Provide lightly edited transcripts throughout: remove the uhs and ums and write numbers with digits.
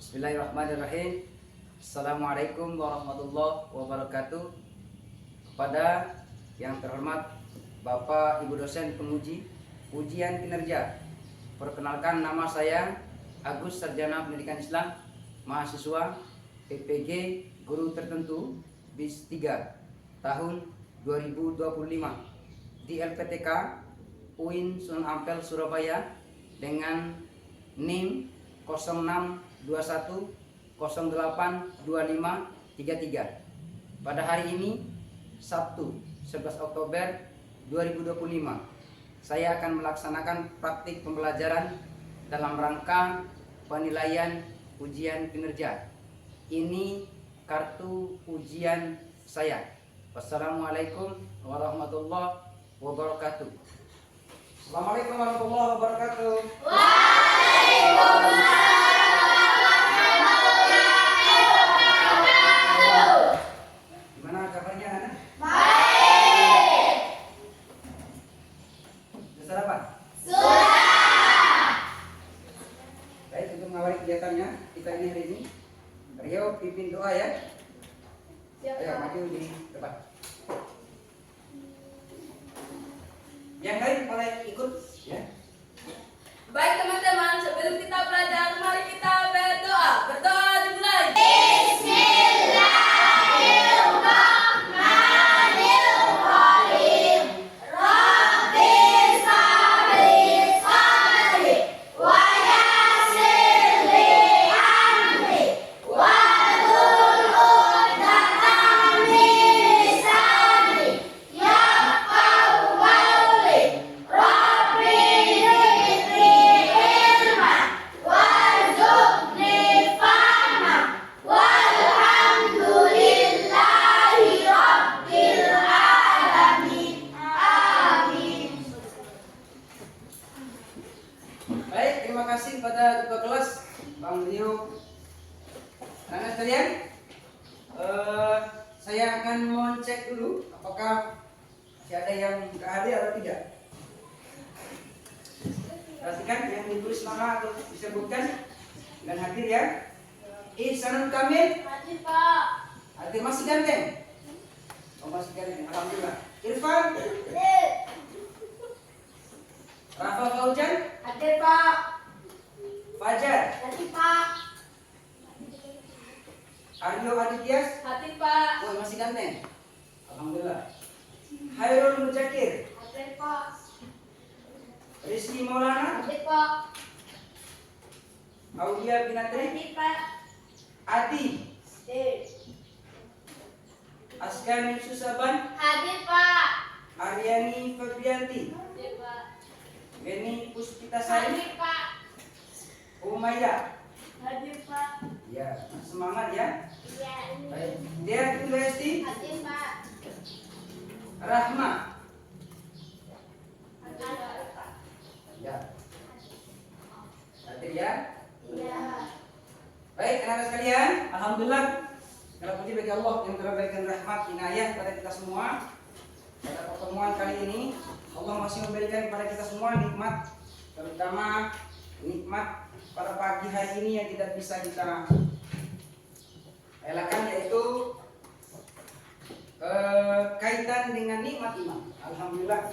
Bismillahirrahmanirrahim. Assalamualaikum warahmatullahi wabarakatuh. Kepada yang terhormat Bapak Ibu dosen penguji ujian kinerja, perkenalkan nama saya Agus Sarjana Pendidikan Islam, mahasiswa PPG Guru Tertentu BIS 3 tahun 2025 di LPTK UIN Sunan Ampel Surabaya dengan NIM 0621082533. Pada hari ini Sabtu 11 Oktober 2025 saya akan melaksanakan praktik pembelajaran dalam rangka penilaian ujian kinerja. Ini kartu ujian saya. Wassalamualaikum warahmatullahi wabarakatuh. Assalamualaikum warahmatullahi wabarakatuh. Gimana kabarnya anak? Baik. Sudah sarapan? Sudah. Baik, untuk mengawali kegiatannya kita ini hari ini, Rio pimpin doa ya. Ayo maju di depan. Yang lain boleh ikut ya. Baik teman-teman, sebelum kita belajar, mari kita berdoa. Berdoa dimulai. Bismillahirrahmanirrahim. Rabbi sabri sabri wa yassir li amri wa hlul 'uqdatam min lisani yafqahu qawli. Rabbi zidni ilman warzuqni fahman walhamdulillahi rabbil alamin. Amin. Baik, terima kasih kepada ketua kelas Bang Rio. Anak-anak sekalian, saya akan mengecek dulu apakah masih ada yang nggak hadir atau tidak. Perhatikan yang ditulis nama atau disebutkan dan hadir ya. Ihsanul Kamil, Hadir Pak. hadir masih ganteng. Oh, masih ganteng, alhamdulillah. Irfan, Hadir. Rafa Faujan, Hadir Pak. Fajar, Hadir Pak. Aryo Adityas. Hadir Pak. Oh, masih ganteng. Alhamdulillah. Hairul Muzakir, Hadir Pak. Rizky Maulana, Hadir Pak. Aulia Binatri, Hadir Pak. Adi, Hadir. Askani Susaban, Hadir Pak. Aryani Febrianti, Hadir Pak. Beni Puspitasari, Hadir Pak. Umayya. Hadir Pak. Ya, semangat ya. Iya. Baik. Dia Lesti, Hadir Pak. Rahma. Hadir Pak. Ya. Hadir ya. Iya. Baik, anak-anak sekalian, alhamdulillah. Kalau puji bagi Allah yang telah memberikan rahmat inayah kepada kita semua. Pada pertemuan kali ini, Allah masih memberikan kepada kita semua nikmat, terutama nikmat pada pagi hari ini yang tidak bisa kita elakkan, yaitu kaitan dengan nikmat iman. Alhamdulillah,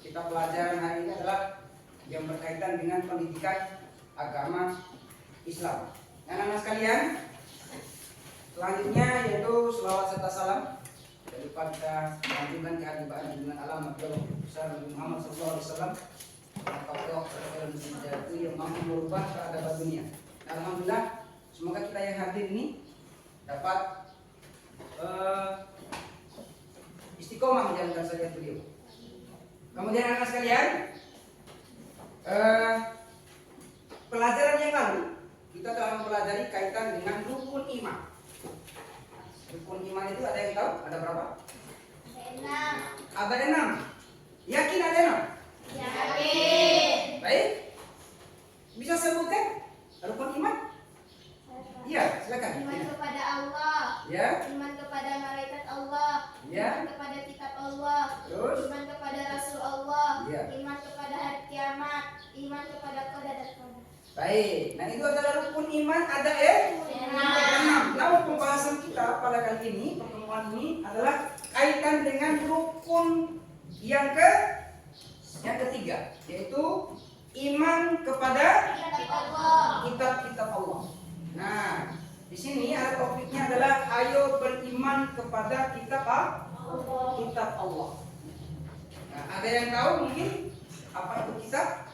kita pelajaran hari ini adalah yang berkaitan dengan pendidikan agama Islam. Anak-anak sekalian, selanjutnya yaitu selawat serta salam. Jadi kita lanjutkan kehadiran dengan alam Abdullah besar Nabi Muhammad SAW. Tokoh terjadi yang mampu merubah peradaban dunia. Alhamdulillah, semoga kita yang hadir ini dapat istiqomah menjalankan syariat beliau. Kemudian anak sekalian, pelajaran yang lalu kita telah mempelajari kaitan dengan rukun iman. Rukun iman itu ada yang tahu? Ada berapa? 6. Ada 6. Yakin ada 6? Yakin. Baik. Bisa sebutkan rukun iman? Iya, silakan. Iman kepada Allah. Ya. Iman kepada malaikat Allah. Ya. Iman kepada kitab Allah. Terus? Iman kepada Rasul Allah. Ya. Iman kepada hari kiamat. Iman kepada qada dan qadar. Baik. Nah, itu adalah rukun iman ada enam. Namun pembahasan kita pada kali ini, pertemuan ini adalah kaitan dengan rukun yang ketiga, yaitu iman kepada kitab-kitab Allah. Nah, di sini ada topiknya adalah ayo beriman kepada kitab Allah. Nah, ada yang tahu mungkin apa itu kitab?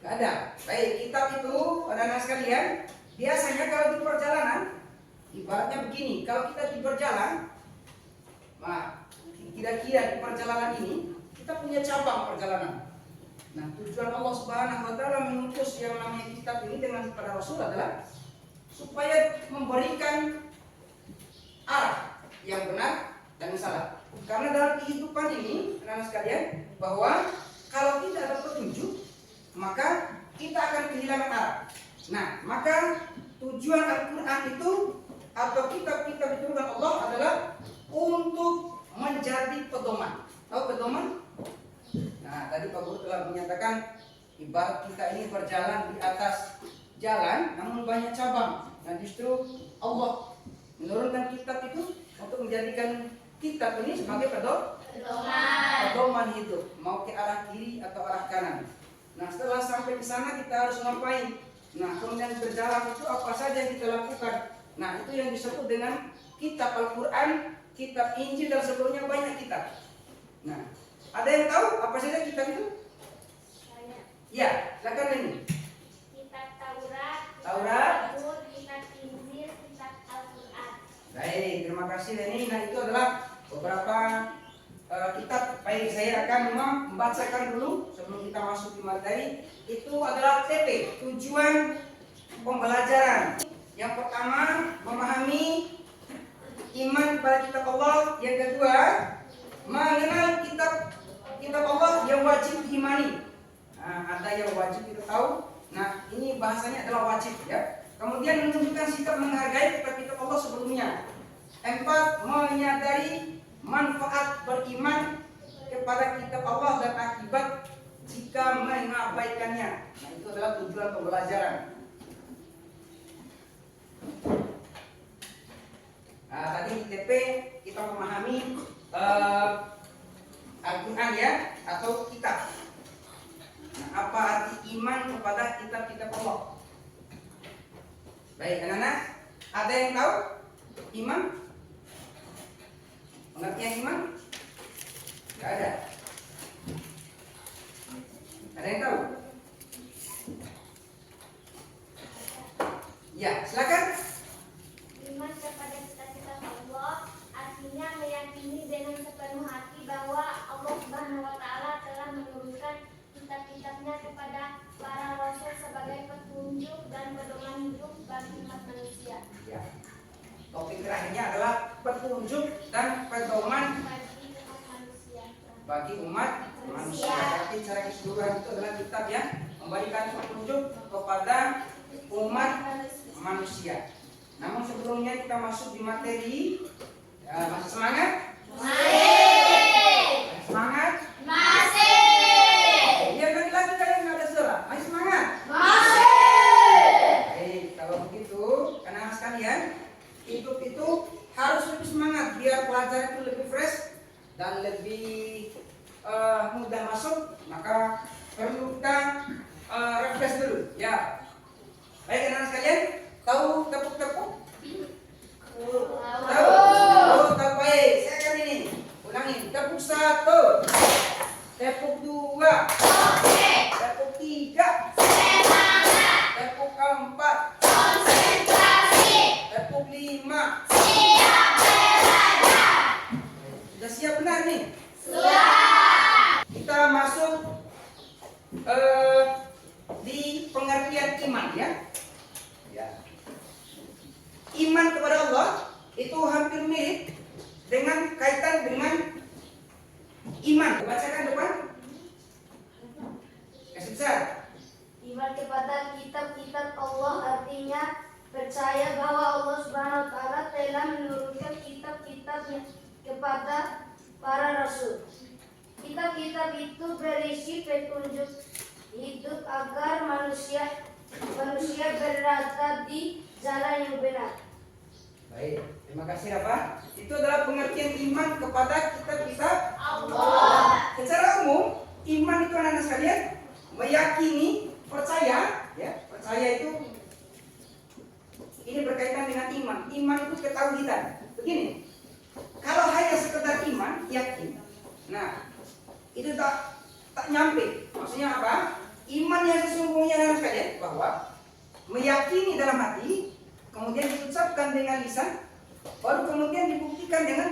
Gak ada. Baik, kitab itu anak-anak sekalian, biasanya kalau di perjalanan, ibaratnya begini, kalau kita di berjalan, nah, kira-kira di perjalanan ini kita punya cabang perjalanan. Nah, tujuan Allah Subhanahu wa taala mengutus yang namanya kitab ini dengan kepada Rasul adalah supaya memberikan arah yang benar dan salah. Karena dalam kehidupan ini, anak-anak sekalian, bahwa kalau tidak ada petunjuk, maka kita akan kehilangan arah. Nah, maka tujuan Al-Quran itu atau kitab-kitab diturunkan Allah adalah untuk menjadi pedoman. Tahu pedoman? Nah, tadi Pak Guru telah menyatakan ibarat kita ini berjalan di atas jalan, namun banyak cabang. Nah, justru Allah menurunkan kitab itu untuk menjadikan kitab ini sebagai pedoman hidup, mau ke arah kiri atau arah kanan. Nah, setelah sampai ke sana kita harus ngapain? Nah, kemudian berjalan itu apa saja yang kita lakukan? Nah, itu yang disebut dengan kitab Al-Quran, kitab Injil, dan sebelumnya banyak kitab. Nah, ada yang tahu apa saja kitab itu? Ya, silakan ini. Kitab Taurat, Taurat, kitab Injil, kitab Al-Quran. Baik, terima kasih Leni. Nah, itu adalah beberapa kitab. Baik, saya akan membacakan dulu sebelum kita masuk di materi. Itu adalah TP, tujuan pembelajaran. Yang pertama, memahami iman pada kitab Allah. Yang kedua, mengenal kitab Allah yang wajib diimani. Nah, ada yang wajib kita tahu. Nah, ini bahasanya adalah wajib ya. Kemudian menunjukkan sikap menghargai kitab-kitab Allah sebelumnya. 4, menyadari manfaat beriman kepada kitab Allah dan akibat jika mengabaikannya. Nah, itu adalah tujuan pembelajaran. Nah, tadi di TP kita memahami Al-Quran ya, atau kitab. Nah, apa arti iman kepada kitab-kitab Allah? Baik, anak-anak, ada yang tahu iman? Pengertian iman? Tidak ada. Ada yang tahu? Ya, silakan. Iman kepada kitab-kitab Allah artinya meyakini dengan sepenuh hati bahwa Allah Subhanahu wa taala telah menurunkan kitab-kitabnya kepada para rasul sebagai petunjuk dan pedoman hidup bagi umat manusia. Ya. Topik terakhirnya adalah petunjuk dan pedoman bagi umat manusia. Jadi secara keseluruhan itu adalah kitab yang memberikan petunjuk kepada umat manusia. Namun sebelumnya kita masuk di materi, masih semangat? Semangat? Ya, lagi kalian nggak ada suara. Masih semangat? Baik, kalau begitu, anak-anak sekalian, hidup itu harus lebih semangat biar pelajaran itu lebih fresh dan lebih mudah masuk. Maka perlu kita refresh dulu, ya. Baik, anak-anak sekalian, tahu tepuk-tepuk? Tahu baik. Saya akan ini ulangin. Tepuk 1, tepuk 2, tepuk 3, tepuk 4, tepuk 5. Sudah siap benar nih? Kita masuk di pengertian iman ya. Iman kepada Allah itu hampir mirip dengan kaitan dengan iman. Bacakan depan. Kasih besar. Iman kepada kitab-kitab Allah artinya percaya bahwa Allah Subhanahu wa taala telah menurunkan kitab-kitabnya kepada para rasul. Kitab-kitab itu berisi petunjuk hidup agar manusia berada di jalan yang benar. Baik, terima kasih Rafa. Itu adalah pengertian iman kepada kitab-kitab Allah. Secara umum, iman itu anak-anak sekalian meyakini, percaya, ya, percaya itu ini berkaitan dengan iman. Iman itu ketauhidan. Begini, kalau hanya sekedar iman, yakin. Nah, itu tak nyampe. Maksudnya apa? Iman yang sesungguhnya anak sekalian bahwa meyakini dalam hati, kemudian diucapkan dengan lisan, baru kemudian dibuktikan dengan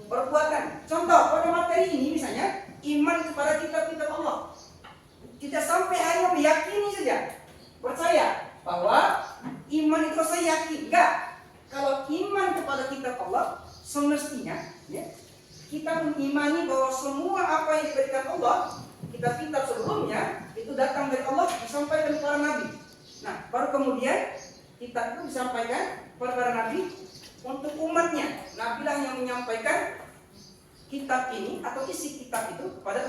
perbuatan. Contoh pada materi ini misalnya iman kepada kitab-kitab Allah. Tidak sampai hanya meyakini saja, percaya bahwa iman itu saya yakin. Enggak. Kalau iman kepada kitab Allah semestinya ya, kita mengimani bahwa semua apa yang diberikan Allah, kitab-kitab sebelumnya itu datang dari Allah disampaikan kepada Nabi. Nah, baru kemudian kitab itu disampaikan kepada para Nabi untuk umatnya. Nabilah yang menyampaikan kitab ini atau isi kitab itu kepada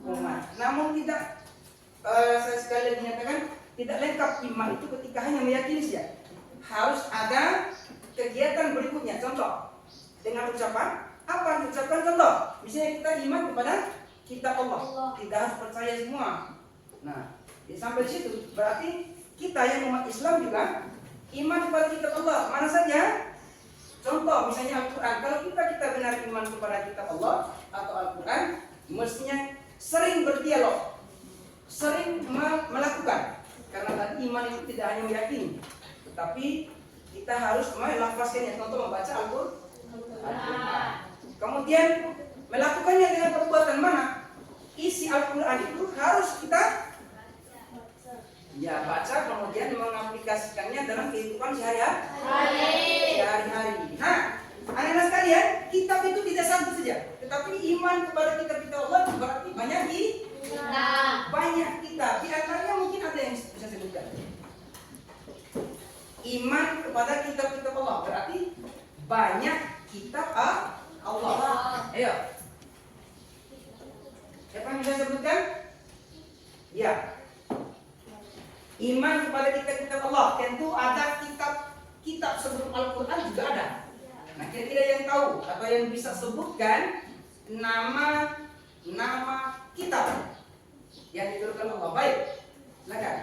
umat. Namun tidak, saya sekali lagi nyatakan tidak lengkap iman itu ketika hanya meyakini saja. Harus ada kegiatan berikutnya. Contoh dengan ucapan. Apa yang diucapkan? Contoh, misalnya kita iman kepada kitab Allah, tidak harus percaya semua. Nah, sampai di situ berarti kita yang umat Islam juga iman kepada kitab Allah. Mana saja? Contoh misalnya Al-Quran. Kalau kita benar iman kepada kitab Allah atau Al-Quran, mestinya sering berdialog, sering melakukan. Karena tadi iman itu tidak hanya meyakini, tetapi kita harus melafazkannya. Contoh membaca Al-Quran. Kemudian melakukannya dengan perbuatan. Mana? Isi Al-Quran itu harus kita baca, kemudian mengaplikasikannya dalam kehidupan sehari-hari. Nah, anak-anak sekalian, kitab itu tidak satu saja, tetapi iman kepada kitab-kitab Allah itu berarti banyak kitab. Di antaranya mungkin ada yang bisa sebutkan. Iman kepada kitab-kitab Allah berarti banyak kitab Allah. Ayo. Siapa yang bisa sebutkan? Ya. Iman kepada kitab-kitab Allah. Tentu ada kitab sebelum Al-Quran juga ada. Nah, kira-kira yang tahu atau yang bisa sebutkan nama kitab yang diturunkan Allah. Baik, silakan.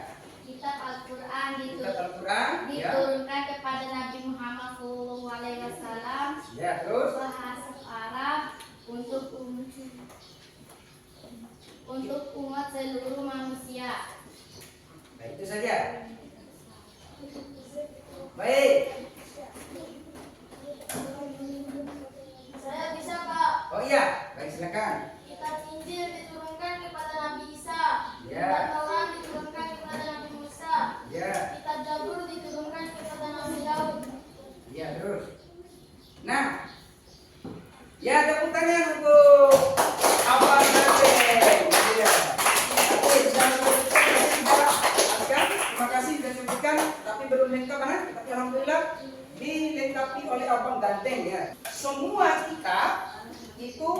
Kitab Al-Quran Ya. diturunkan kepada Nabi Muhammad SAW. Ya, terus Bahasa Arab untuk umat seluruh manusia. Baik, itu saja. Baik. Saya bisa, Pak. Oh iya, baik, silakan. Kitab Injil diturunkan kepada Nabi Isa. Ya. Kitab Taurat diturunkan kepada Nabi Musa. Ya. Kitab Zabur diturunkan kepada Nabi Daud. Ya, terus. Nah, ya tepuk tangan untuk Abang Nasir. Ya. Oke, terima kasih sudah sebutkan, tapi belum lengkap kan? Tapi alhamdulillah dilengkapi oleh Abang Ganteng ya. Semua kitab itu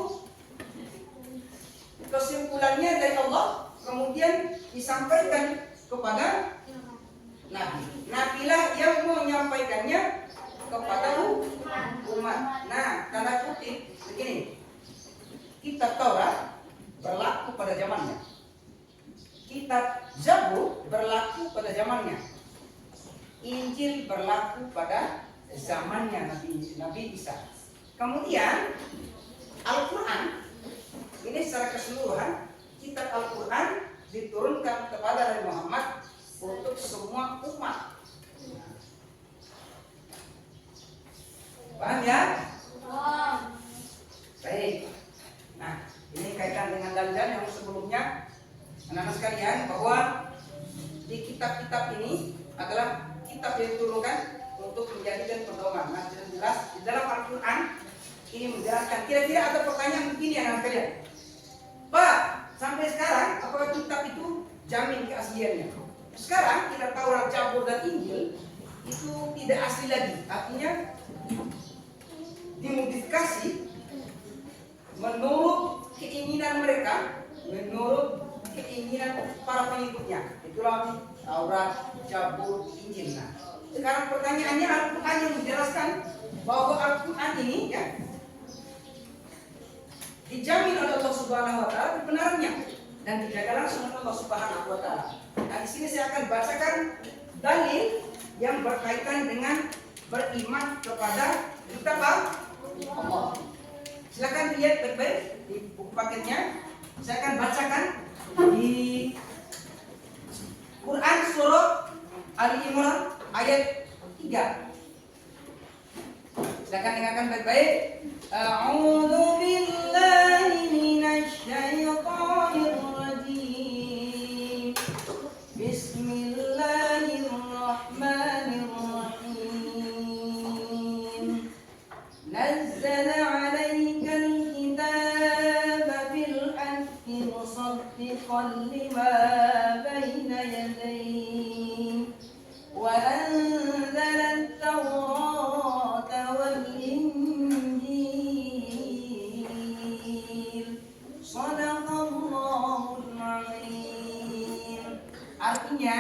kesimpulannya dari Allah, kemudian disampaikan kepada Nabi. Nabilah yang menyampaikannya kepada umat. Nah, tanda kutip begini. Kitab Taurat berlaku pada zamannya. Kitab Zabur berlaku pada zamannya. Injil berlaku pada zamannya Nabi Isa. Kemudian Al-Quran ini secara keseluruhan, kitab Al-Quran diturunkan kepada Nabi Muhammad untuk semua umat. Paham ya? Baik. Nah, ini kaitan dengan dalil yang sebelumnya, anak-anak sekalian, bahwa di kitab-kitab ini adalah kitab yang diturunkan untuk menjadikan pedoman. Nah, jelas di dalam Al-Quran ini menjelaskan. Kira-kira ada pertanyaan begini, anak-anak sekalian. Pak, sampai sekarang apakah kitab itu jamin keasliannya? Sekarang kita tahu Zabur dan Injil itu tidak asli lagi, artinya dimodifikasi menurut keinginan mereka, menurut keinginan para pengikutnya. Itulah Taurat, Zabur, Injil. Nah, sekarang pertanyaannya, Al-Quran yang menjelaskan bahwa Al-Quran ini ya dijamin oleh Allah Subhanahu wa taala kebenarannya dan dijaga langsung oleh Allah Subhanahu wa taala. Nah, di sini saya akan bacakan dalil yang berkaitan dengan beriman kepada kitab Allah. Silakan dilihat baik-baik di buku paketnya. Saya akan bacakan di Quran surah Ali Imran ayat 3. Silakan dengarkan baik-baik. A'udzu billahi minasy syaithanir rajim. Bismillahirrahmanirrahim. Nazzala 'alaikal kitaba bil haqqi musaddiqan lima baina yadayhi wa anzala at-taurata wal injil. Shadaqallahul 'azim. Artinya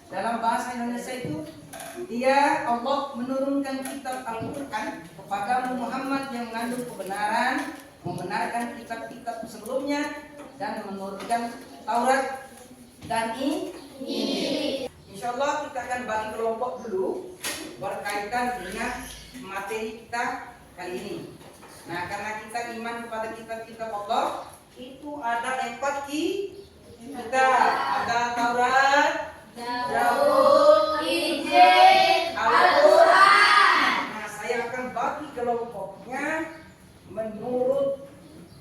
dalam bahasa Indonesia itu dia Allah menurunkan kitab Al-Quran kepada Muhammad yang mengandung kebenaran, membenarkan kitab-kitab sebelumnya dan menurunkan Taurat dan Injil. Insyaallah kita akan bagi kelompok dulu berkaitan dengan materi kita kali ini. Nah, karena kita iman kepada kitab-kitab Allah, itu ada 4 kitab. Ada Taurat, Zabur, Injil, Al-Quran. Nah, saya akan bagi kelompoknya menurut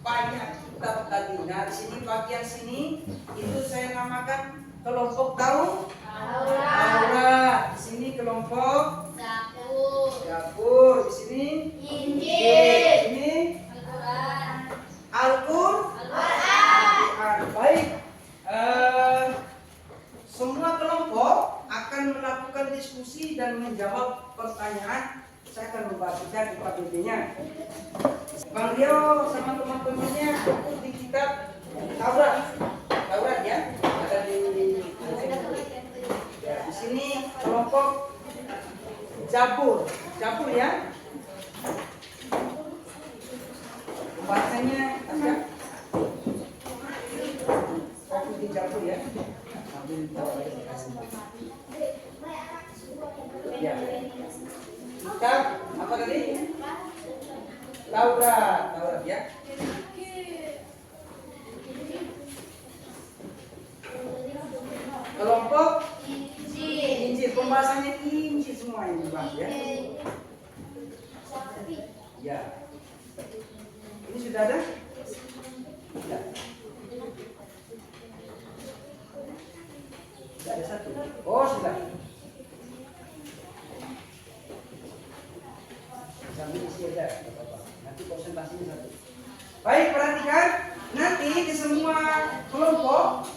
banyak kitab tadi. Nah, di sini bagian sini itu saya namakan kelompok Taurat. Di sini kelompok Zabur. Di sini Injil, di sini Al-Quran. Al-Quran. Baik. Semua kelompok akan melakukan diskusi dan menjawab pertanyaan. Saya akan membagikan KBB-nya. Bang Rio sama teman-temannya di kitab Taurat ya, ada di ya, di sini kelompok Zabur ya. Bahasanya ya. Fokus di Zabur ya. Ya. Kitab apa tadi? Taurat ya. Kelompok Injil, pembahasannya Injil semua ini Bang ya. Ya. Ini sudah ada? Sudah. Sudah ada 1. Oh, sudah. Sambil isi aja, enggak apa-apa. Nanti konsentrasinya 1. Baik, perhatikan. Nanti di semua kelompok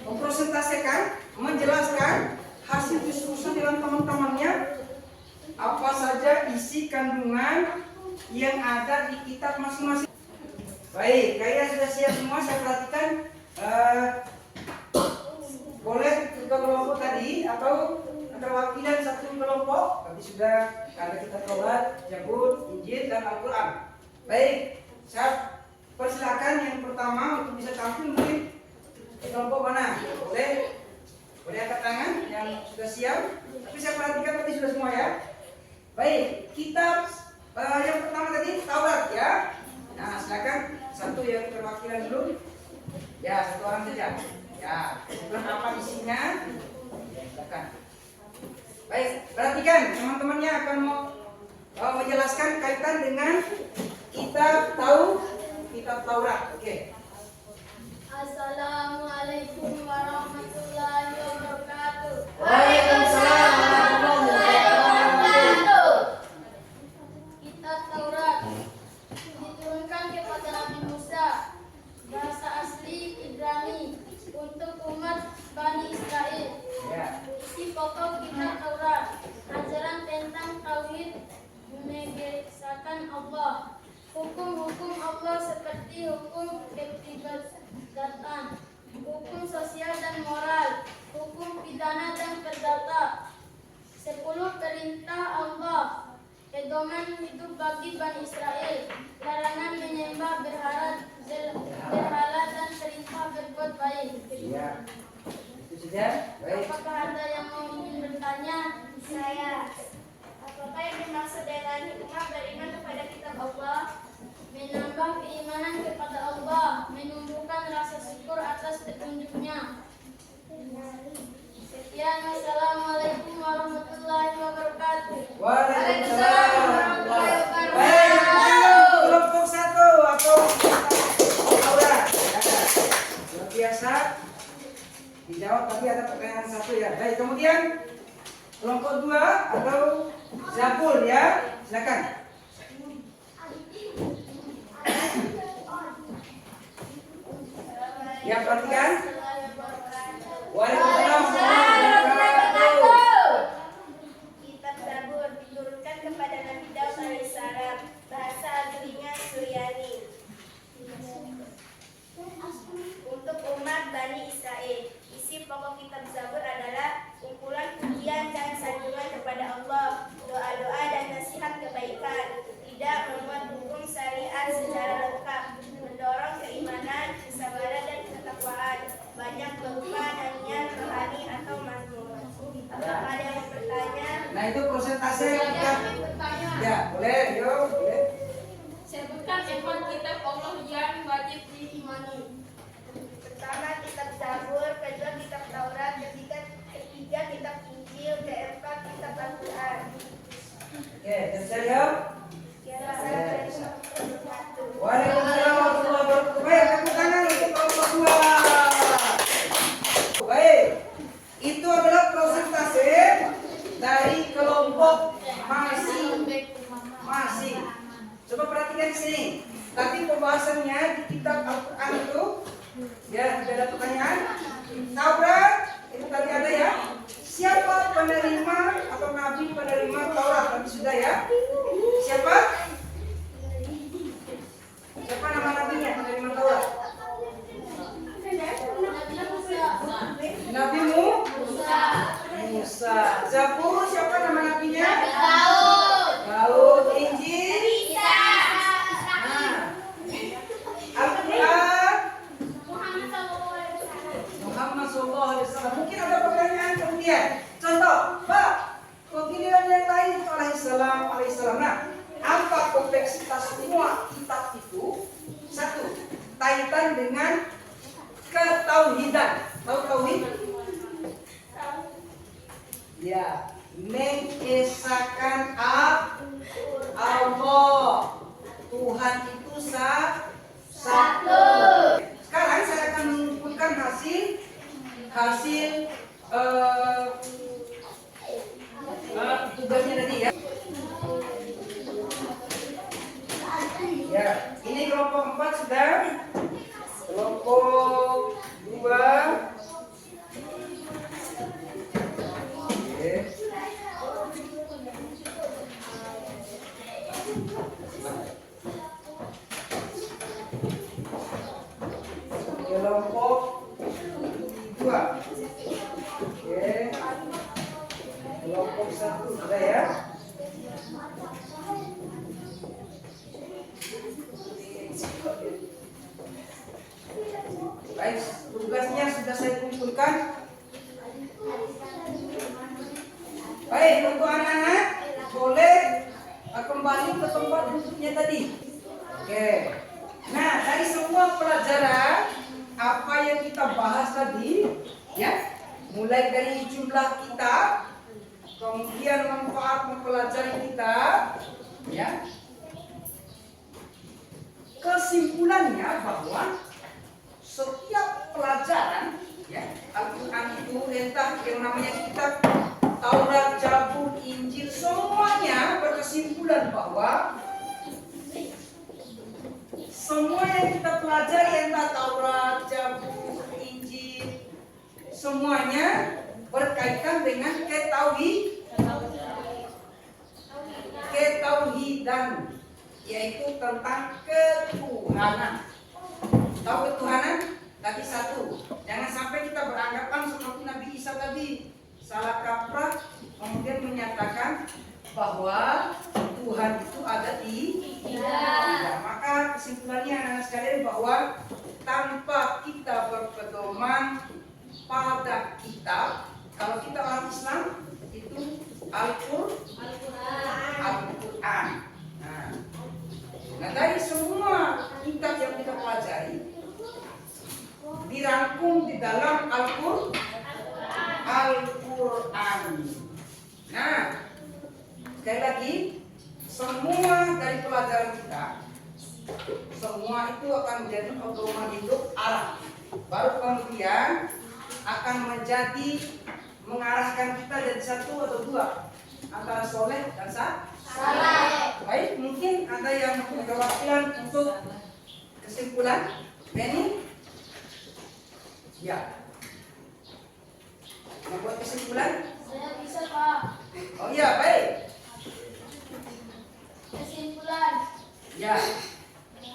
mempresentasikan, menjelaskan hasil diskusi dengan teman-temannya apa saja isi kandungan yang ada di kitab masing-masing. Baik, kalian sudah siap semua? Saya perhatikan. Boleh ke kelompok tadi atau perwakilan satu kelompok? Tadi sudah ada kitab Taurat, Zabur, Injil dan Al-Quran. Baik, saya persilakan yang pertama untuk bisa tampil mungkin di kelompok mana? Boleh angkat tangan yang sudah siap. Tapi saya perhatikan tadi sudah semua ya. Baik, kitab yang pertama tadi Taurat ya. Nah, silakan satu yang perwakilan dulu. Ya, 1 orang saja. Ya, kemudian apa isinya? Silakan. Baik, perhatikan teman-temannya akan mau menjelaskan kaitan dengan kitab Taurat. Oke. Assalamualaikum warahmatullahi wabarakatuh. Waalaikumsalam warahmatullahi wabarakatuh. Kitab Taurat diturunkan kepada Nabi Musa, bahasa asli Ibrani, untuk umat Bani Israel. Ya. Isi pokok kitab Taurat, ajaran tentang tauhid, mengesahkan Allah, Hukum-hukum Allah seperti hukum kepribadian, hukum sosial dan moral, hukum pidana dan perdata. 10 perintah Allah. Pedoman hidup bagi Bani Israel. Larangan menyembah berhala dan perintah berbuat baik. Ya. Itu saja. Baik. Apakah ada yang ingin bertanya? Saya. Apakah yang dimaksud dengan hikmah beriman kepada kitab Allah? Menambah keimanan kepada Allah, menumbuhkan rasa syukur atas petunjuknya. Sekian, wassalamualaikum warahmatullahi wabarakatuh. Waalaikumsalam warahmatullahi wabarakatuh. Baik, Kelompok 1 atau Aura. Luar biasa. Dijawab tapi ada pertanyaan 1 ya. Baik, kemudian kelompok 2 atau Zabur ya. Silakan. Ya, perhatikan. Waalaikumsalam warahmatullahi wabarakatuh. Kitab Zabur diturunkan kepada Nabi Daud alaihissalam. Bahasa aslinya Suryani. Untuk umat Bani Israel. Isi pokok kitab Zabur adalah kumpulan pujian dan sanjungan kepada Allah, doa-doa dan nasihat kebaikan, tidak memuat hukum syariat secara lengkap, mendorong keimanan, kesabaran dan ketakwaan, banyak berupa nyanyian rohani atau mazmur. Apakah ada yang bertanya? Nah, itu persentase kita. bertanya. Ya, boleh, yuk, boleh. Sebutkan 4 kitab Allah yang wajib diimani. Pertama kitab Zabur, kedua kitab Taurat, ketiga kitab Injil, keempat kitab Al-Quran. Oke, selesai ya. Satu. Waalaikumsalam warahmatullahi wabarakatuh. Baik, tepuk tangan untuk kelompok 2. Baik, itu adalah persentase dari kelompok masing-masing. Coba perhatikan di sini. Tadi pembahasannya di kitab Al-Quran itu, ya, tidak ada pertanyaan. Taurat itu tadi ada ya. Siapa penerima atau nabi penerima Taurat? Tadi sudah ya. Siapa? Siapa nama nabinya penerima Taurat? Nabi Musa. Zabur siapa nama nabinya? Daud. Injil? Nah. Al-Quran? Muhammad SAW. Mungkin ada pertanyaan kemudian. Contoh, Pak, pengkirian yang lain itu alaihissalam. Nah, apa kompleksitas semua kitab itu? 1. Kaitan dengan ketauhidan. Tahu tauhid? Ya, mengesahkan Allah. Tuhan itu satu. Sekarang saya akan mengumpulkan hasil tugasnya tadi ya. Ya, ini kelompok 4 sudah. Kelompok 2. Oke. Kelompok 2. Oke. Kelompok 1 sudah ya. Baik, tugasnya sudah saya kumpulkan. Baik, untuk anak-anak boleh kembali ke tempat duduknya tadi. Oke. Nah, dari semua pelajaran apa yang kita bahas tadi, ya, mulai dari jumlah kitab, kemudian manfaat mempelajari kitab, ya. Kesimpulannya bahwa setiap pelajaran, ya, Al-Quran itu entah yang namanya kitab Taurat, Zabur, Injil, semuanya berkesimpulan bahwa semua yang kita pelajari entah Taurat, Zabur, Injil, semuanya berkaitan dengan ketauhidan, yaitu tentang ketuhanan. Tahu ketuhanan? Tadi satu. Jangan sampai kita beranggapan seperti Nabi Isa tadi, salah kaprah, kemudian menyatakan bahwa Tuhan itu ada di tidak. Maka kesimpulannya anak-anak sekalian bahwa tanpa kita berpedoman pada kitab, kalau kita orang Islam itu Al-Quran. Nah, dari semua kitab yang kita pelajari dirangkum di dalam Al-Quran. Nah, sekali lagi, semua dari pelajaran kita, semua itu akan menjadi pedoman hidup arah. Baru kemudian akan menjadi mengarahkan kita jadi satu atau dua antara soleh dan salah. Baik, mungkin ada yang punya kewakilan untuk kesimpulan. Benny? Ya. Membuat kesimpulan? Saya bisa, Pak. Oh iya, baik. Kesimpulan. Ya.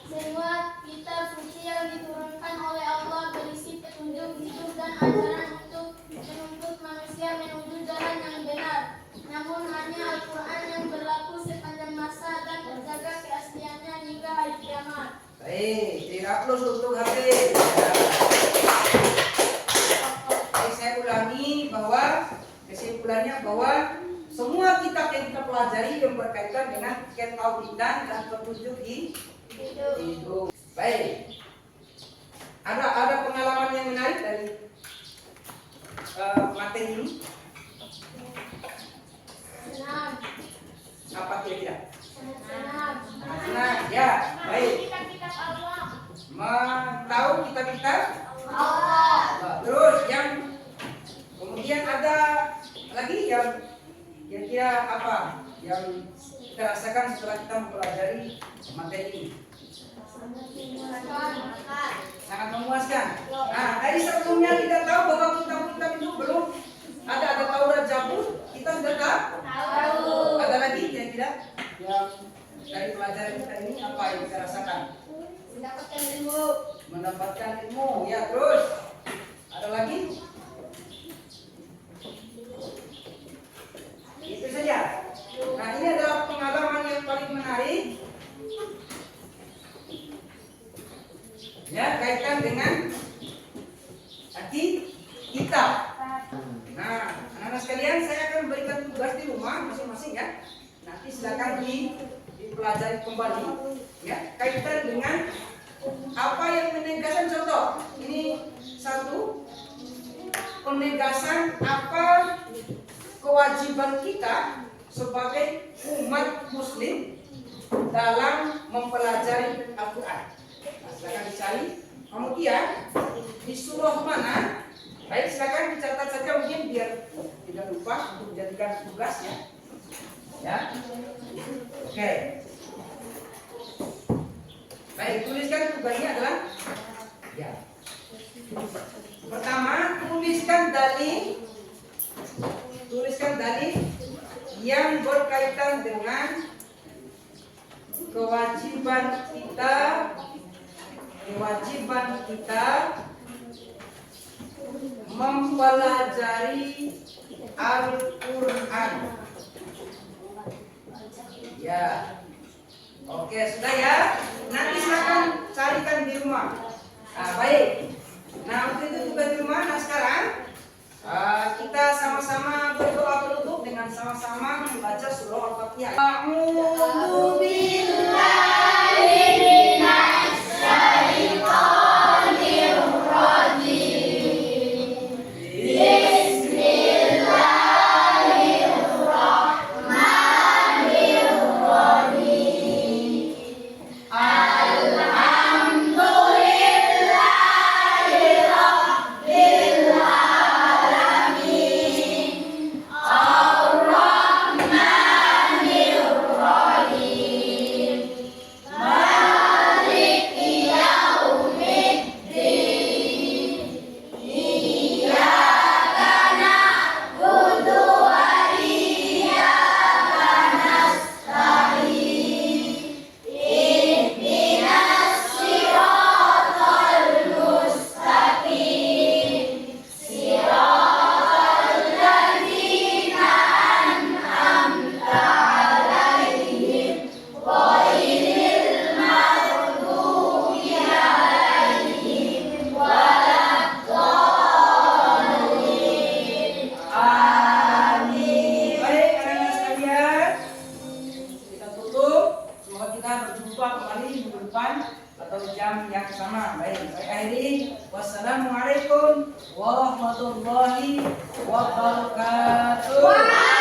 Semua kitab suci yang diturunkan oleh Allah berisi petunjuk hidup dan ajaran untuk menuntut manusia menuju jalan yang benar. Namun hanya Al-Quran yang berlaku sepanjang masa dan terjaga keasliannya hingga hari kiamat. Baik, terima kasih untuk hadir. Baik, saya ulangi bahwa kesimpulannya bahwa semua kitab yang kita pelajari yang berkaitan dengan ketauhidan dan petunjuk hidup. Baik. Ada pengalaman yang menarik dari materi ini? Senang. Apa kira-kira? Senang. Nah, ya, baik. Kitab-kitab Allah. Tahu kitab-kitab Allah. Terus yang kemudian ada lagi yang kira-kira apa yang kita rasakan setelah kita mempelajari materi ini? Sangat memuaskan. Nah, dari sebelumnya tidak tahu bahwa kitab-kitab itu belum ada Taurat, Zabur, kita sudah tahu. Ada lagi kira-kira yang dari pelajaran kita ini apa yang kita rasakan? Mendapatkan ilmu. Ya, terus ada lagi? Itu saja. Nah, ini adalah pengalaman yang paling menarik. Ya, kaitan dengan kitab. Nah, anak-anak sekalian, saya akan berikan tugas di rumah masing-masing ya. Nanti silakan dipelajari kembali. Ya, kaitan dengan apa yang menegaskan contoh. Ini satu penegasan apa kewajiban kita sebagai umat muslim dalam mempelajari Al-Quran. Nah, silakan dicari. Kemudian di surah mana? Baik, silakan dicatat saja mungkin biar tidak lupa untuk menjadikan tugasnya. Ya. Oke. Baik, tuliskan tugasnya adalah ya. Pertama, tuliskan dalil yang berkaitan dengan kewajiban kita mempelajari Al-Quran. Ya. Oke, sudah ya. Nanti silakan carikan di rumah. Nah, baik. Nah, untuk itu tugas di rumah. Nah, sekarang kita sama-sama berdoa penutup dengan sama-sama membaca surah Al-Fatihah. A'udzu billahi minasy syaithanir rajim. Bismillahirrahmanirrahim. Alhamdulillahirabbil alamin. Ar-Rahmanir sama. Baik, saya akhiri. Wassalamualaikum warahmatullahi wabarakatuh.